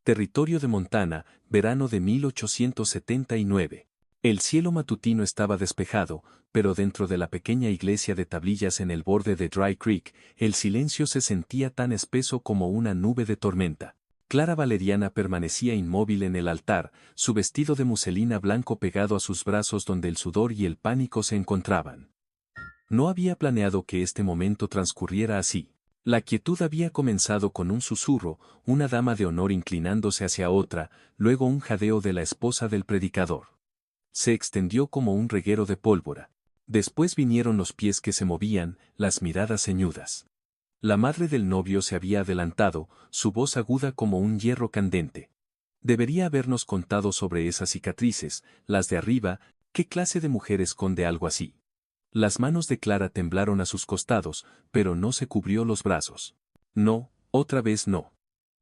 Territorio de Montana, verano de 1879. El cielo matutino estaba despejado, pero dentro de la pequeña iglesia de tablillas en el borde de Dry Creek, el silencio se sentía tan espeso como una nube de tormenta. Clara Valeriana permanecía inmóvil en el altar, su vestido de muselina blanco pegado a sus brazos donde el sudor y el pánico se encontraban. No había planeado que este momento transcurriera así. La quietud había comenzado con un susurro, una dama de honor inclinándose hacia otra, luego un jadeo de la esposa del predicador. Se extendió como un reguero de pólvora. Después vinieron los pies que se movían, las miradas ceñudas. La madre del novio se había adelantado, su voz aguda como un hierro candente. Debería habernos contado sobre esas cicatrices, las de arriba. ¿Qué clase de mujer esconde algo así? Las manos de Clara temblaron a sus costados, pero no se cubrió los brazos. No, otra vez no.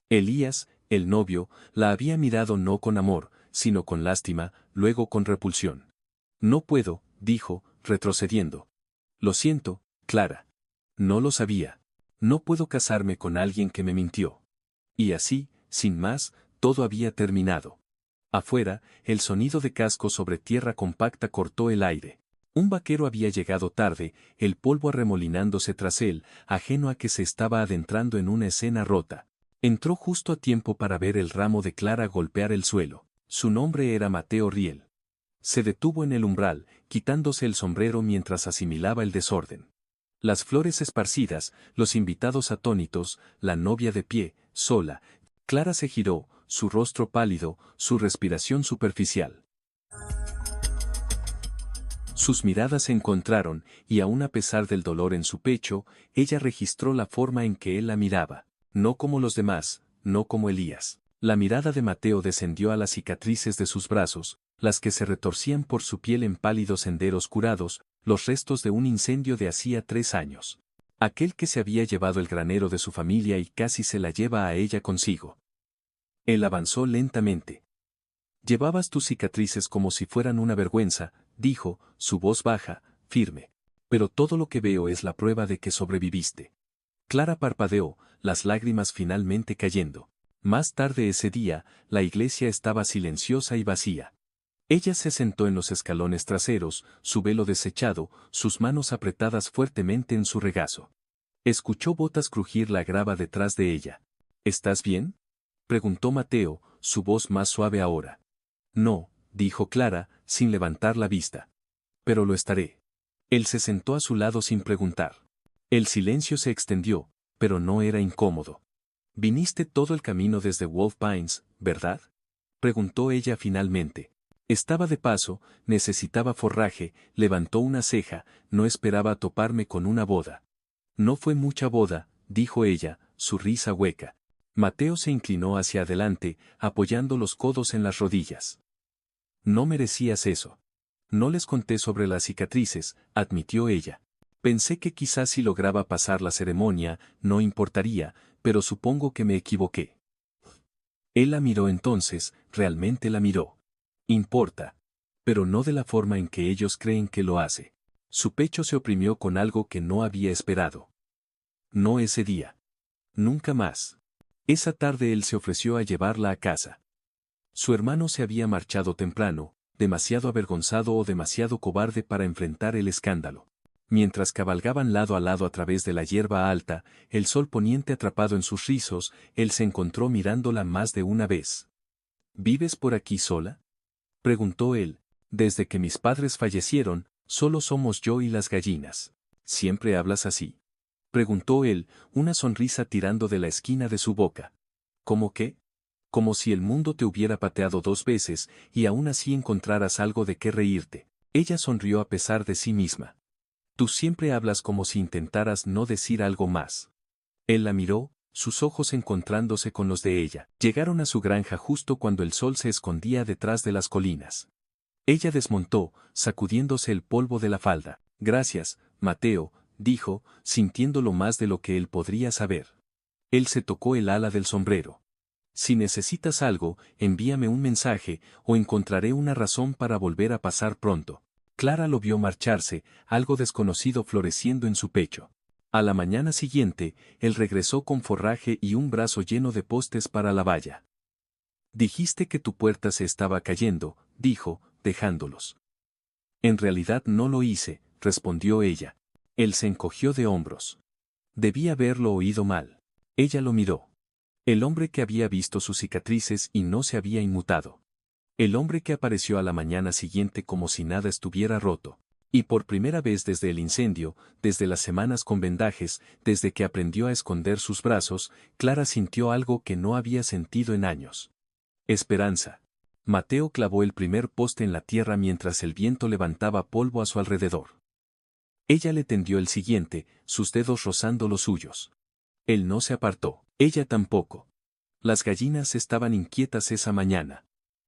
Elías, el novio, la había mirado no con amor, sino con lástima, luego con repulsión. No puedo, dijo, retrocediendo. Lo siento, Clara. No lo sabía. No puedo casarme con alguien que me mintió. Y así, sin más, todo había terminado. Afuera, el sonido de casco sobre tierra compacta cortó el aire. Un vaquero había llegado tarde, el polvo arremolinándose tras él, ajeno a que se estaba adentrando en una escena rota. Entró justo a tiempo para ver el ramo de Clara golpear el suelo. Su nombre era Mateo Riel. Se detuvo en el umbral, quitándose el sombrero mientras asimilaba el desorden. Las flores esparcidas, los invitados atónitos, la novia de pie, sola. Clara se giró, su rostro pálido, su respiración superficial. Sus miradas se encontraron, y aun a pesar del dolor en su pecho, ella registró la forma en que él la miraba, no como los demás, no como Elías. La mirada de Mateo descendió a las cicatrices de sus brazos, las que se retorcían por su piel en pálidos senderos curados, los restos de un incendio de hacía 3 años. Aquel que se había llevado el granero de su familia y casi se la lleva a ella consigo. Él avanzó lentamente. Llevabas tus cicatrices como si fueran una vergüenza, dijo, su voz baja, firme. Pero todo lo que veo es la prueba de que sobreviviste. Clara parpadeó, las lágrimas finalmente cayendo. Más tarde ese día, la iglesia estaba silenciosa y vacía. Ella se sentó en los escalones traseros, su velo desechado, sus manos apretadas fuertemente en su regazo. Escuchó botas crujir la grava detrás de ella. ¿Estás bien?, preguntó Mateo, su voz más suave ahora. No, dijo Clara, sin levantar la vista. Pero lo estaré. Él se sentó a su lado sin preguntar. El silencio se extendió, pero no era incómodo. «Viniste todo el camino desde Wolf Pines, ¿verdad?», preguntó ella finalmente. Estaba de paso, necesitaba forraje, levantó una ceja, no esperaba toparme con una boda. No fue mucha boda, dijo ella, su risa hueca. Mateo se inclinó hacia adelante, apoyando los codos en las rodillas. No merecías eso. No les conté sobre las cicatrices, admitió ella. Pensé que quizás si lograba pasar la ceremonia, no importaría, pero supongo que me equivoqué. Él la miró entonces, realmente la miró. Importa. Pero no de la forma en que ellos creen que lo hace. Su pecho se oprimió con algo que no había esperado. No ese día. Nunca más. Esa tarde él se ofreció a llevarla a casa. Su hermano se había marchado temprano, demasiado avergonzado o demasiado cobarde para enfrentar el escándalo. Mientras cabalgaban lado a lado a través de la hierba alta, el sol poniente atrapado en sus rizos, él se encontró mirándola más de una vez. ¿Vives por aquí sola?, preguntó él. Desde que mis padres fallecieron, solo somos yo y las gallinas. ¿Siempre hablas así?, preguntó él, una sonrisa tirando de la esquina de su boca. ¿Cómo qué? Como si el mundo te hubiera pateado 2 veces, y aún así encontraras algo de qué reírte. Ella sonrió a pesar de sí misma. Tú siempre hablas como si intentaras no decir algo más. Él la miró, sus ojos encontrándose con los de ella. Llegaron a su granja justo cuando el sol se escondía detrás de las colinas. Ella desmontó, sacudiéndose el polvo de la falda. Gracias, Mateo, dijo, sintiéndolo más de lo que él podría saber. Él se tocó el ala del sombrero. Si necesitas algo, envíame un mensaje, o encontraré una razón para volver a pasar pronto. Clara lo vio marcharse, algo desconocido floreciendo en su pecho. A la mañana siguiente, él regresó con forraje y un brazo lleno de postes para la valla. Dijiste que tu puerta se estaba cayendo, dijo, dejándolos. En realidad no lo hice, respondió ella. Él se encogió de hombros. Debí haberlo oído mal. Ella lo miró. El hombre que había visto sus cicatrices y no se había inmutado. El hombre que apareció a la mañana siguiente como si nada estuviera roto. Y por primera vez desde el incendio, desde las semanas con vendajes, desde que aprendió a esconder sus brazos, Clara sintió algo que no había sentido en años. Esperanza. Mateo clavó el primer poste en la tierra mientras el viento levantaba polvo a su alrededor. Ella le tendió el siguiente, sus dedos rozando los suyos. Él no se apartó, ella tampoco. Las gallinas estaban inquietas esa mañana.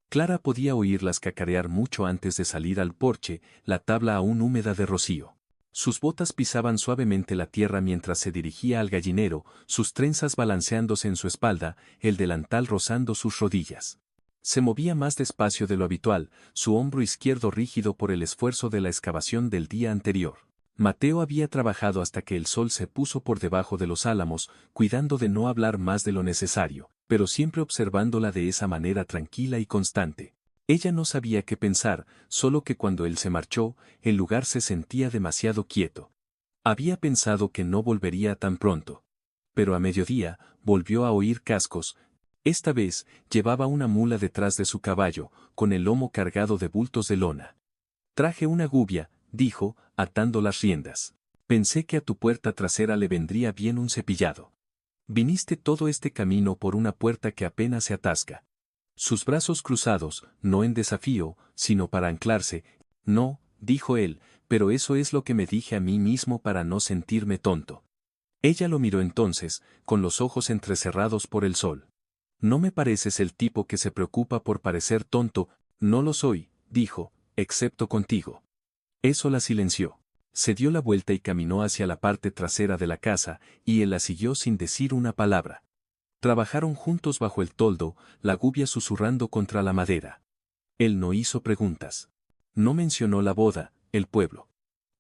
Clara podía oírlas cacarear mucho antes de salir al porche, la tabla aún húmeda de rocío. Sus botas pisaban suavemente la tierra mientras se dirigía al gallinero, sus trenzas balanceándose en su espalda, el delantal rozando sus rodillas. Se movía más despacio de lo habitual, su hombro izquierdo rígido por el esfuerzo de la excavación del día anterior. Mateo había trabajado hasta que el sol se puso por debajo de los álamos, cuidando de no hablar más de lo necesario, pero siempre observándola de esa manera tranquila y constante. Ella no sabía qué pensar, solo que cuando él se marchó, el lugar se sentía demasiado quieto. Había pensado que no volvería tan pronto. Pero a mediodía, volvió a oír cascos. Esta vez, llevaba una mula detrás de su caballo, con el lomo cargado de bultos de lona. Traje una gubia, dijo, atando las riendas. Pensé que a tu puerta trasera le vendría bien un cepillado. Viniste todo este camino por una puerta que apenas se atasca. Sus brazos cruzados, no en desafío, sino para anclarse. No, dijo él, pero eso es lo que me dije a mí mismo para no sentirme tonto. Ella lo miró entonces, con los ojos entrecerrados por el sol. No me pareces el tipo que se preocupa por parecer tonto, no lo soy, dijo, excepto contigo. Eso la silenció. Se dio la vuelta y caminó hacia la parte trasera de la casa, y él la siguió sin decir una palabra. Trabajaron juntos bajo el toldo, la gubia susurrando contra la madera. Él no hizo preguntas. No mencionó la boda, el pueblo.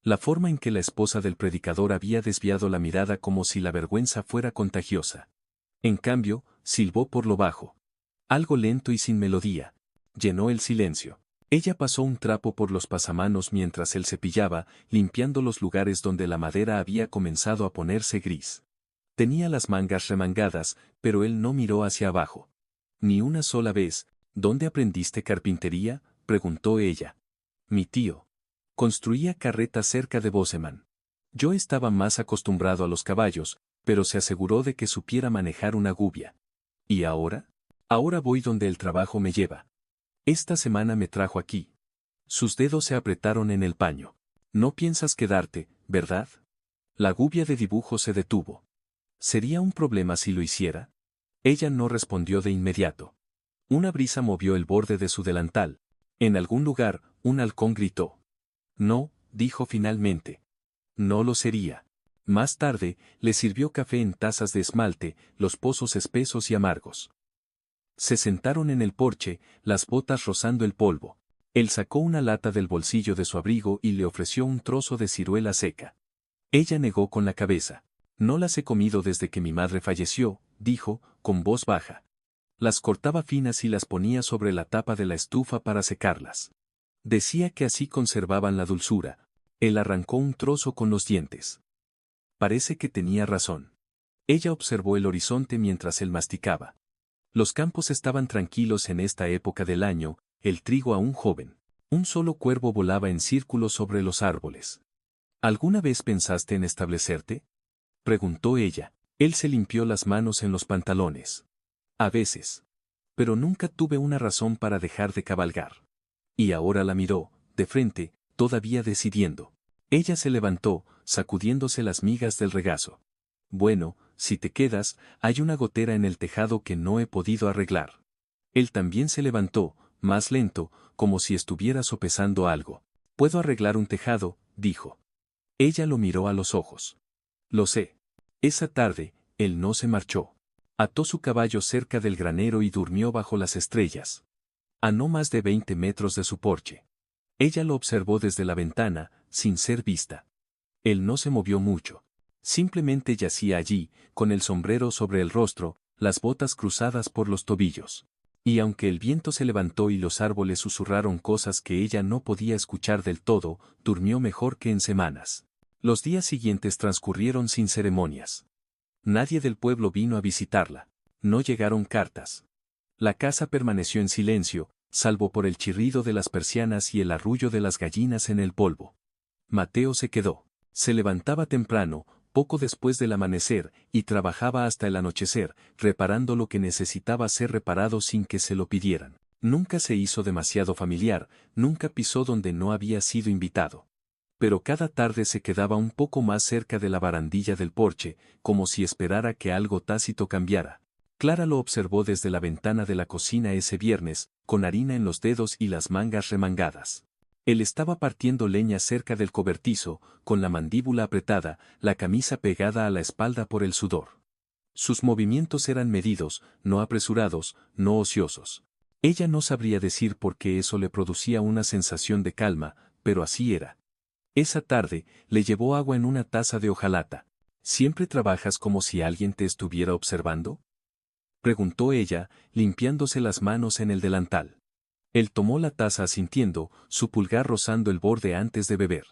La forma en que la esposa del predicador había desviado la mirada como si la vergüenza fuera contagiosa. En cambio, silbó por lo bajo. Algo lento y sin melodía. Llenó el silencio. Ella pasó un trapo por los pasamanos mientras él cepillaba, limpiando los lugares donde la madera había comenzado a ponerse gris. Tenía las mangas remangadas, pero él no miró hacia abajo. Ni una sola vez. ¿Dónde aprendiste carpintería?, preguntó ella. Mi tío. Construía carretas cerca de Bozeman. Yo estaba más acostumbrado a los caballos, pero se aseguró de que supiera manejar una gubia. ¿Y ahora? Ahora voy donde el trabajo me lleva. Esta semana me trajo aquí. Sus dedos se apretaron en el paño. No piensas quedarte, ¿verdad? La gubia de dibujo se detuvo. ¿Sería un problema si lo hiciera? Ella no respondió de inmediato. Una brisa movió el borde de su delantal. En algún lugar, un halcón gritó. No, dijo finalmente. No lo sería. Más tarde, le sirvió café en tazas de esmalte, los pozos espesos y amargos. Se sentaron en el porche, las botas rozando el polvo. Él sacó una lata del bolsillo de su abrigo y le ofreció un trozo de ciruela seca. Ella negó con la cabeza. No las he comido desde que mi madre falleció, dijo, con voz baja. Las cortaba finas y las ponía sobre la tapa de la estufa para secarlas. Decía que así conservaban la dulzura. Él arrancó un trozo con los dientes. Parece que tenía razón. Ella observó el horizonte mientras él masticaba. Los campos estaban tranquilos en esta época del año, el trigo aún joven. Un solo cuervo volaba en círculo sobre los árboles. ¿Alguna vez pensaste en establecerte?, preguntó ella. Él se limpió las manos en los pantalones. A veces. Pero nunca tuve una razón para dejar de cabalgar. Y ahora la miró, de frente, todavía decidiendo. Ella se levantó, sacudiéndose las migas del regazo. Bueno, si te quedas, hay una gotera en el tejado que no he podido arreglar. Él también se levantó, más lento, como si estuviera sopesando algo. Puedo arreglar un tejado, dijo. Ella lo miró a los ojos. Lo sé. Esa tarde, él no se marchó. Ató su caballo cerca del granero y durmió bajo las estrellas. A no más de 20 metros de su porche. Ella lo observó desde la ventana, sin ser vista. Él no se movió mucho. Simplemente yacía allí, con el sombrero sobre el rostro, las botas cruzadas por los tobillos. Y aunque el viento se levantó y los árboles susurraron cosas que ella no podía escuchar del todo, durmió mejor que en semanas. Los días siguientes transcurrieron sin ceremonias. Nadie del pueblo vino a visitarla. No llegaron cartas. La casa permaneció en silencio, salvo por el chirrido de las persianas y el arrullo de las gallinas en el polvo. Mateo se quedó. Se levantaba temprano, poco después del amanecer, y trabajaba hasta el anochecer, reparando lo que necesitaba ser reparado sin que se lo pidieran. Nunca se hizo demasiado familiar, nunca pisó donde no había sido invitado. Pero cada tarde se quedaba un poco más cerca de la barandilla del porche, como si esperara que algo tácito cambiara. Clara lo observó desde la ventana de la cocina ese viernes, con harina en los dedos y las mangas remangadas. Él estaba partiendo leña cerca del cobertizo, con la mandíbula apretada, la camisa pegada a la espalda por el sudor. Sus movimientos eran medidos, no apresurados, no ociosos. Ella no sabría decir por qué eso le producía una sensación de calma, pero así era. Esa tarde, le llevó agua en una taza de hojalata. ¿Siempre trabajas como si alguien te estuviera observando?, preguntó ella, limpiándose las manos en el delantal. Él tomó la taza asintiendo, su pulgar rozando el borde antes de beber.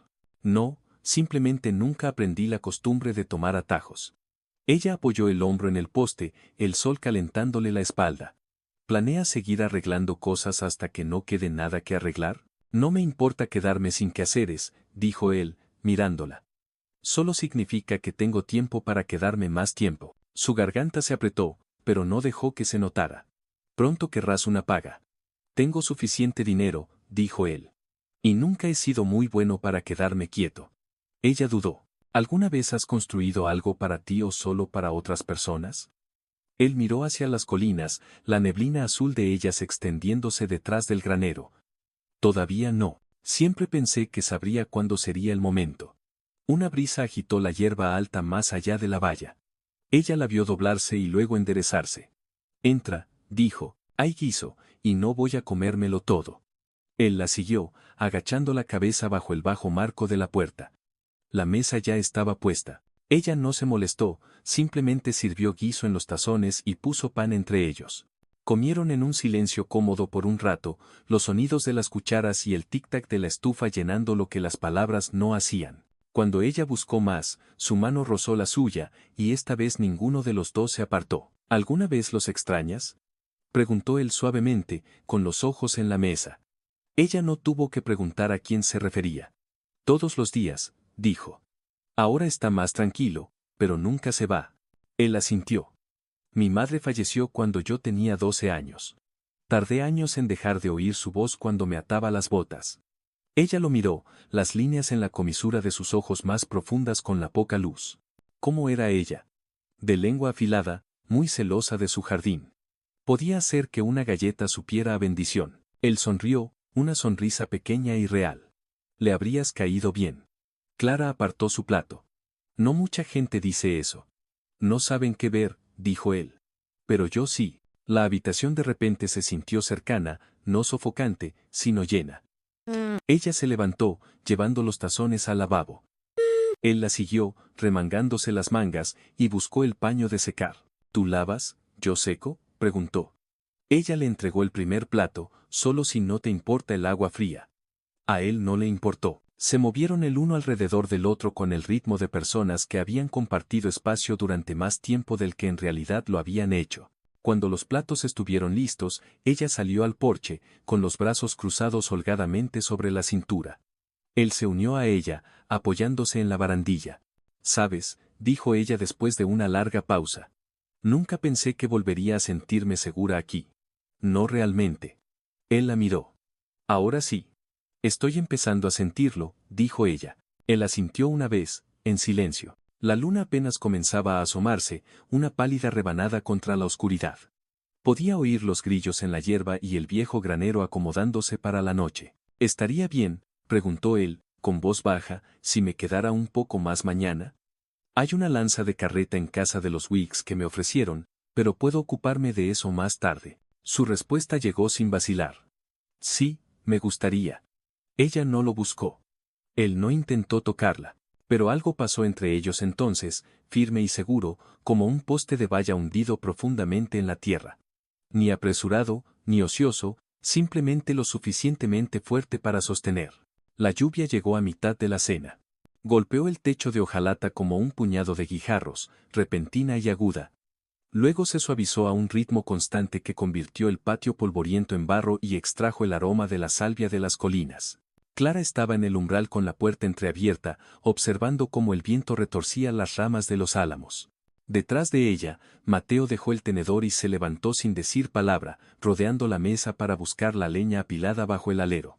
No, simplemente nunca aprendí la costumbre de tomar atajos. Ella apoyó el hombro en el poste, el sol calentándole la espalda. ¿Planeas seguir arreglando cosas hasta que no quede nada que arreglar? No me importa quedarme sin quehaceres, dijo él, mirándola. Solo significa que tengo tiempo para quedarme más tiempo. Su garganta se apretó, pero no dejó que se notara. Pronto querrás una paga. Tengo suficiente dinero, dijo él. Y nunca he sido muy bueno para quedarme quieto. Ella dudó. ¿Alguna vez has construido algo para ti o solo para otras personas? Él miró hacia las colinas, la neblina azul de ellas extendiéndose detrás del granero. Todavía no. Siempre pensé que sabría cuándo sería el momento. Una brisa agitó la hierba alta más allá de la valla. Ella la vio doblarse y luego enderezarse. Entra, dijo, hay guiso, y no voy a comérmelo todo. Él la siguió, agachando la cabeza bajo el bajo marco de la puerta. La mesa ya estaba puesta. Ella no se molestó, simplemente sirvió guiso en los tazones y puso pan entre ellos. Comieron en un silencio cómodo por un rato, los sonidos de las cucharas y el tic-tac de la estufa llenando lo que las palabras no hacían. Cuando ella buscó más, su mano rozó la suya, y esta vez ninguno de los dos se apartó. ¿Alguna vez los extrañas?, preguntó él suavemente, con los ojos en la mesa. Ella no tuvo que preguntar a quién se refería. Todos los días, dijo. Ahora está más tranquilo, pero nunca se va. Él asintió. Mi madre falleció cuando yo tenía 12 años. Tardé años en dejar de oír su voz cuando me ataba las botas. Ella lo miró, las líneas en la comisura de sus ojos más profundas con la poca luz. ¿Cómo era ella? De lengua afilada, muy celosa de su jardín. Podía hacer que una galleta supiera a bendición. Él sonrió, una sonrisa pequeña y real. Le habrías caído bien. Clara apartó su plato. No mucha gente dice eso. No saben qué ver, dijo él. Pero yo sí. La habitación de repente se sintió cercana, no sofocante, sino llena. Ella se levantó, llevando los tazones al lavabo. Él la siguió, remangándose las mangas, y buscó el paño de secar. ¿Tú lavas, yo seco?, preguntó. Ella le entregó el primer plato, solo si no te importa el agua fría. A él no le importó. Se movieron el uno alrededor del otro con el ritmo de personas que habían compartido espacio durante más tiempo del que en realidad lo habían hecho. Cuando los platos estuvieron listos, ella salió al porche, con los brazos cruzados holgadamente sobre la cintura. Él se unió a ella, apoyándose en la barandilla. «¿Sabes?», dijo ella después de una larga pausa. «Nunca pensé que volvería a sentirme segura aquí». «No realmente». Él la miró. «Ahora sí. Estoy empezando a sentirlo», dijo ella. Él asintió una vez, en silencio. La luna apenas comenzaba a asomarse, una pálida rebanada contra la oscuridad. Podía oír los grillos en la hierba y el viejo granero acomodándose para la noche. «¿Estaría bien?», preguntó él, con voz baja, «si me quedara un poco más mañana? Hay una lanza de carreta en casa de los Wicks que me ofrecieron, pero puedo ocuparme de eso más tarde». Su respuesta llegó sin vacilar. «Sí, me gustaría». Ella no lo buscó. Él no intentó tocarla. Pero algo pasó entre ellos entonces, firme y seguro, como un poste de valla hundido profundamente en la tierra. Ni apresurado, ni ocioso, simplemente lo suficientemente fuerte para sostener. La lluvia llegó a mitad de la cena. Golpeó el techo de hojalata como un puñado de guijarros, repentina y aguda. Luego se suavizó a un ritmo constante que convirtió el patio polvoriento en barro y extrajo el aroma de la salvia de las colinas. Clara estaba en el umbral con la puerta entreabierta, observando cómo el viento retorcía las ramas de los álamos. Detrás de ella, Mateo dejó el tenedor y se levantó sin decir palabra, rodeando la mesa para buscar la leña apilada bajo el alero.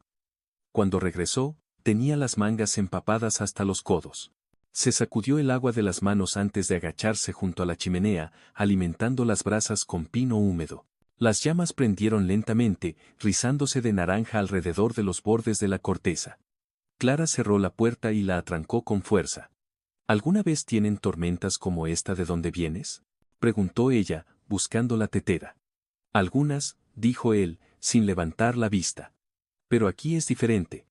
Cuando regresó, tenía las mangas empapadas hasta los codos. Se sacudió el agua de las manos antes de agacharse junto a la chimenea, alimentando las brasas con pino húmedo. Las llamas prendieron lentamente, rizándose de naranja alrededor de los bordes de la corteza. Clara cerró la puerta y la atrancó con fuerza. ¿Alguna vez tienen tormentas como esta de donde vienes?, preguntó ella, buscando la tetera. Algunas, dijo él, sin levantar la vista. Pero aquí es diferente.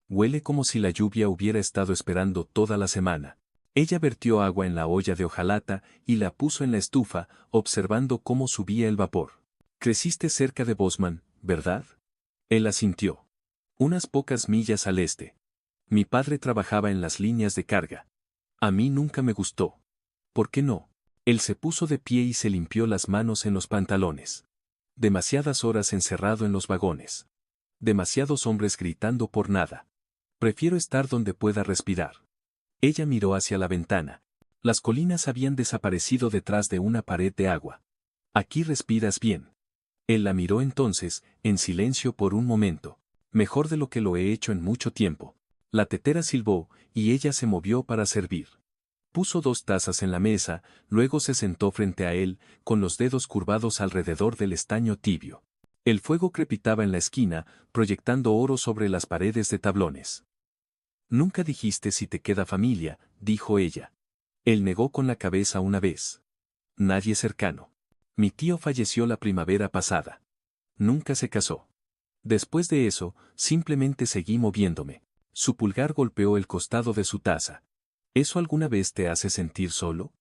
Huele como si la lluvia hubiera estado esperando toda la semana. Ella vertió agua en la olla de hojalata y la puso en la estufa, observando cómo subía el vapor. Creciste cerca de Bosman, ¿verdad? Él asintió. Unas pocas millas al este. Mi padre trabajaba en las líneas de carga. A mí nunca me gustó. ¿Por qué no? Él se puso de pie y se limpió las manos en los pantalones. Demasiadas horas encerrado en los vagones. Demasiados hombres gritando por nada. Prefiero estar donde pueda respirar. Ella miró hacia la ventana. Las colinas habían desaparecido detrás de una pared de agua. Aquí respiras bien. Él la miró entonces, en silencio por un momento. Mejor de lo que lo he hecho en mucho tiempo. La tetera silbó, y ella se movió para servir. Puso 2 tazas en la mesa, luego se sentó frente a él, con los dedos curvados alrededor del estaño tibio. El fuego crepitaba en la esquina, proyectando oro sobre las paredes de tablones. Nunca dijiste si te queda familia, dijo ella. Él negó con la cabeza una vez. Nadie cercano. Mi tío falleció la primavera pasada. Nunca se casó. Después de eso, simplemente seguí moviéndome. Su pulgar golpeó el costado de su taza. ¿Eso alguna vez te hace sentir solo?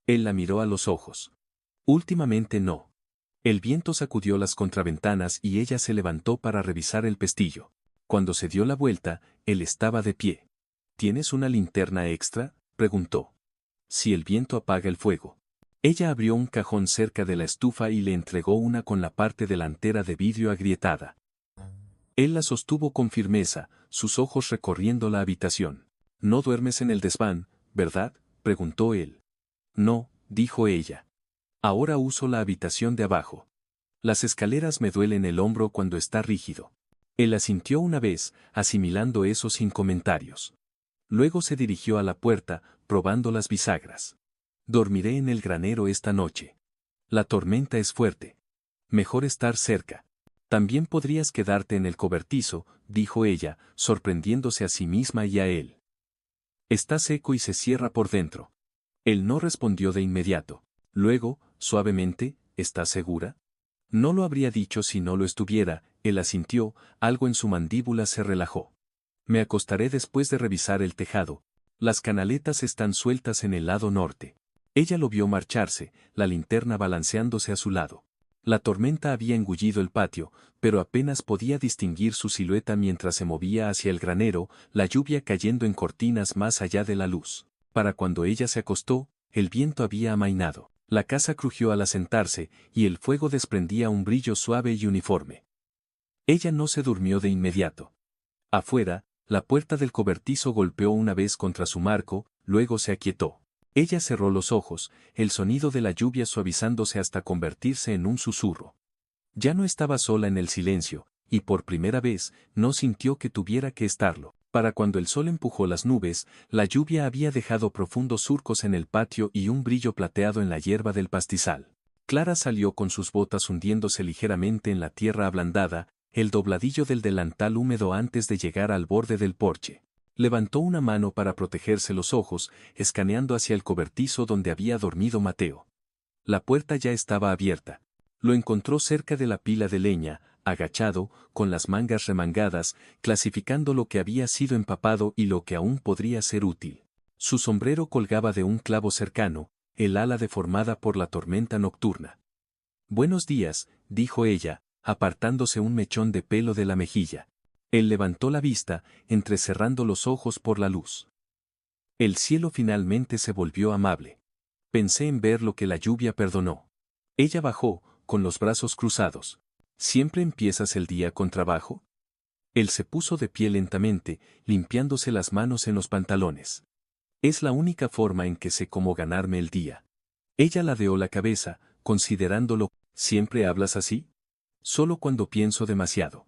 Él la miró a los ojos. Últimamente no. El viento sacudió las contraventanas y ella se levantó para revisar el pestillo. Cuando se dio la vuelta, él estaba de pie. ¿Tienes una linterna extra?, preguntó. Si el viento apaga el fuego. Ella abrió un cajón cerca de la estufa y le entregó una con la parte delantera de vidrio agrietada. Él la sostuvo con firmeza, sus ojos recorriendo la habitación. ¿No duermes en el desván, verdad?, preguntó él. No, dijo ella. Ahora uso la habitación de abajo. Las escaleras me duelen el hombro cuando está rígido. Él asintió una vez, asimilando eso sin comentarios. Luego se dirigió a la puerta, probando las bisagras. Dormiré en el granero esta noche. La tormenta es fuerte. Mejor estar cerca. También podrías quedarte en el cobertizo, dijo ella, sorprendiéndose a sí misma y a él. Está seco y se cierra por dentro. Él no respondió de inmediato. Luego, suavemente, ¿estás segura? No lo habría dicho si no lo estuviera, él asintió, algo en su mandíbula se relajó. Me acostaré después de revisar el tejado. Las canaletas están sueltas en el lado norte. Ella lo vio marcharse, la linterna balanceándose a su lado. La tormenta había engullido el patio, pero apenas podía distinguir su silueta mientras se movía hacia el granero, la lluvia cayendo en cortinas más allá de la luz. Para cuando ella se acostó, el viento había amainado. La casa crujió al asentarse, y el fuego desprendía un brillo suave y uniforme. Ella no se durmió de inmediato. Afuera, la puerta del cobertizo golpeó una vez contra su marco, luego se aquietó. Ella cerró los ojos, el sonido de la lluvia suavizándose hasta convertirse en un susurro. Ya no estaba sola en el silencio, y por primera vez, no sintió que tuviera que estarlo. Para cuando el sol empujó las nubes, la lluvia había dejado profundos surcos en el patio y un brillo plateado en la hierba del pastizal. Clara salió con sus botas hundiéndose ligeramente en la tierra ablandada, el dobladillo del delantal húmedo antes de llegar al borde del porche. Levantó una mano para protegerse los ojos, escaneando hacia el cobertizo donde había dormido Mateo. La puerta ya estaba abierta. Lo encontró cerca de la pila de leña, agachado, con las mangas remangadas, clasificando lo que había sido empapado y lo que aún podría ser útil. Su sombrero colgaba de un clavo cercano, el ala deformada por la tormenta nocturna. Buenos días, dijo ella, apartándose un mechón de pelo de la mejilla. Él levantó la vista, entrecerrando los ojos por la luz. El cielo finalmente se volvió amable. Pensé en ver lo que la lluvia perdonó. Ella bajó, con los brazos cruzados. ¿Siempre empiezas el día con trabajo? Él se puso de pie lentamente, limpiándose las manos en los pantalones. Es la única forma en que sé cómo ganarme el día. Ella ladeó la cabeza, considerándolo. ¿Siempre hablas así? Solo cuando pienso demasiado.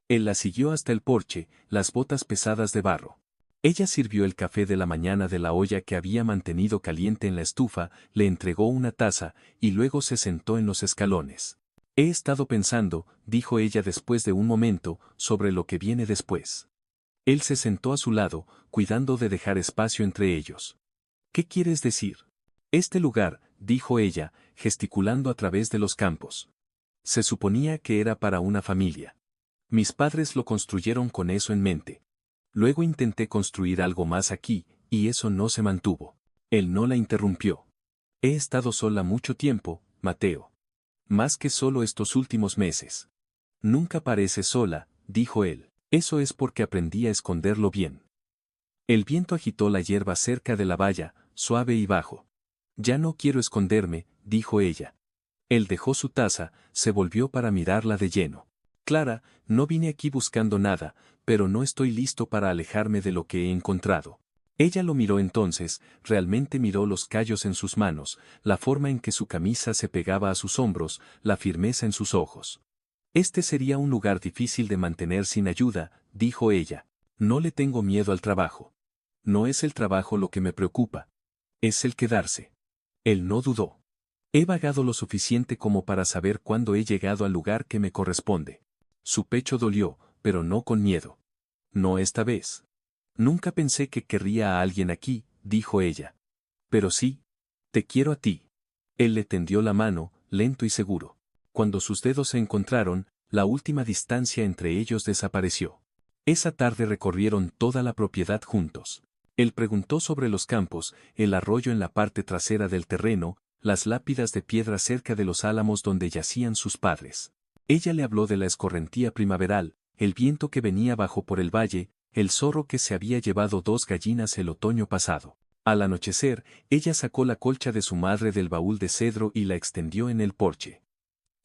Él la siguió hasta el porche, las botas pesadas de barro. Ella sirvió el café de la mañana de la olla que había mantenido caliente en la estufa, le entregó una taza, y luego se sentó en los escalones. He estado pensando, dijo ella después de un momento, sobre lo que viene después. Él se sentó a su lado, cuidando de dejar espacio entre ellos. ¿Qué quieres decir? Este lugar, dijo ella, gesticulando a través de los campos. Se suponía que era para una familia. Mis padres lo construyeron con eso en mente. Luego intenté construir algo más aquí, y eso no se mantuvo. Él no la interrumpió. He estado sola mucho tiempo, Mateo. Más que solo estos últimos meses. Nunca pareces sola, dijo él. Eso es porque aprendí a esconderlo bien. El viento agitó la hierba cerca de la valla, suave y bajo. Ya no quiero esconderme, dijo ella. Él dejó su taza, se volvió para mirarla de lleno. Clara, no vine aquí buscando nada, pero no estoy listo para alejarme de lo que he encontrado. Ella lo miró entonces, realmente miró los callos en sus manos, la forma en que su camisa se pegaba a sus hombros, la firmeza en sus ojos. Este sería un lugar difícil de mantener sin ayuda, dijo ella. No le tengo miedo al trabajo. No es el trabajo lo que me preocupa. Es el quedarse. Él no dudó. He vagado lo suficiente como para saber cuándo he llegado al lugar que me corresponde. Su pecho dolió, pero no con miedo. No esta vez. Nunca pensé que querría a alguien aquí, dijo ella. Pero sí. Te quiero a ti. Él le tendió la mano, lento y seguro. Cuando sus dedos se encontraron, la última distancia entre ellos desapareció. Esa tarde recorrieron toda la propiedad juntos. Él preguntó sobre los campos, el arroyo en la parte trasera del terreno, las lápidas de piedra cerca de los álamos donde yacían sus padres. Ella le habló de la escorrentía primaveral, el viento que venía bajo por el valle, el zorro que se había llevado 2 gallinas el otoño pasado. Al anochecer, ella sacó la colcha de su madre del baúl de cedro y la extendió en el porche.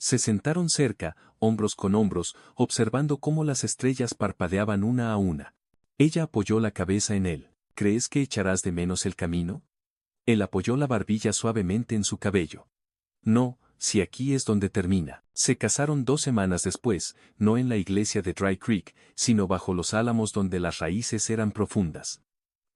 Se sentaron cerca, hombros con hombros, observando cómo las estrellas parpadeaban una a una. Ella apoyó la cabeza en él. ¿Crees que echarás de menos el camino? Él apoyó la barbilla suavemente en su cabello. No, si aquí es donde termina. Se casaron 2 semanas después, no en la iglesia de Dry Creek, sino bajo los álamos donde las raíces eran profundas.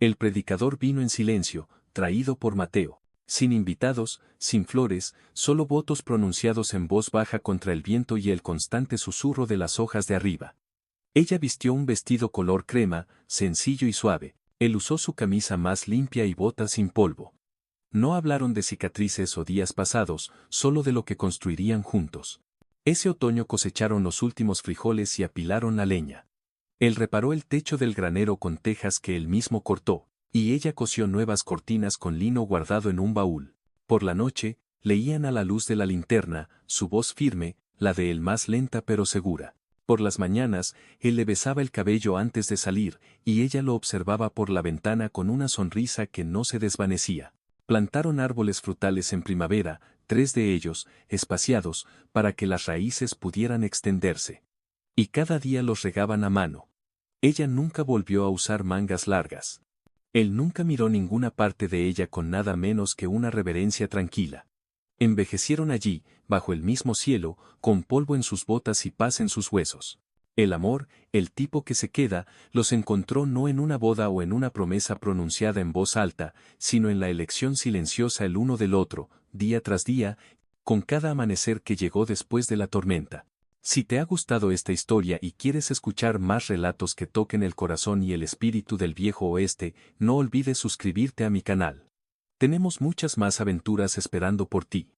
El predicador vino en silencio, traído por Mateo. Sin invitados, sin flores, solo votos pronunciados en voz baja contra el viento y el constante susurro de las hojas de arriba. Ella vistió un vestido color crema, sencillo y suave. Él usó su camisa más limpia y botas sin polvo. No hablaron de cicatrices o días pasados, solo de lo que construirían juntos. Ese otoño cosecharon los últimos frijoles y apilaron la leña. Él reparó el techo del granero con tejas que él mismo cortó, y ella cosió nuevas cortinas con lino guardado en un baúl. Por la noche, leían a la luz de la linterna, su voz firme, la de él más lenta pero segura. Por las mañanas, él le besaba el cabello antes de salir, y ella lo observaba por la ventana con una sonrisa que no se desvanecía. Plantaron árboles frutales en primavera, 3 de ellos, espaciados, para que las raíces pudieran extenderse. Y cada día los regaban a mano. Ella nunca volvió a usar mangas largas. Él nunca miró ninguna parte de ella con nada menos que una reverencia tranquila. Envejecieron allí, bajo el mismo cielo, con polvo en sus botas y paz en sus huesos. El amor, el tipo que se queda, los encontró no en una boda o en una promesa pronunciada en voz alta, sino en la elección silenciosa el uno del otro, día tras día, con cada amanecer que llegó después de la tormenta. Si te ha gustado esta historia y quieres escuchar más relatos que toquen el corazón y el espíritu del viejo oeste, no olvides suscribirte a mi canal. Tenemos muchas más aventuras esperando por ti.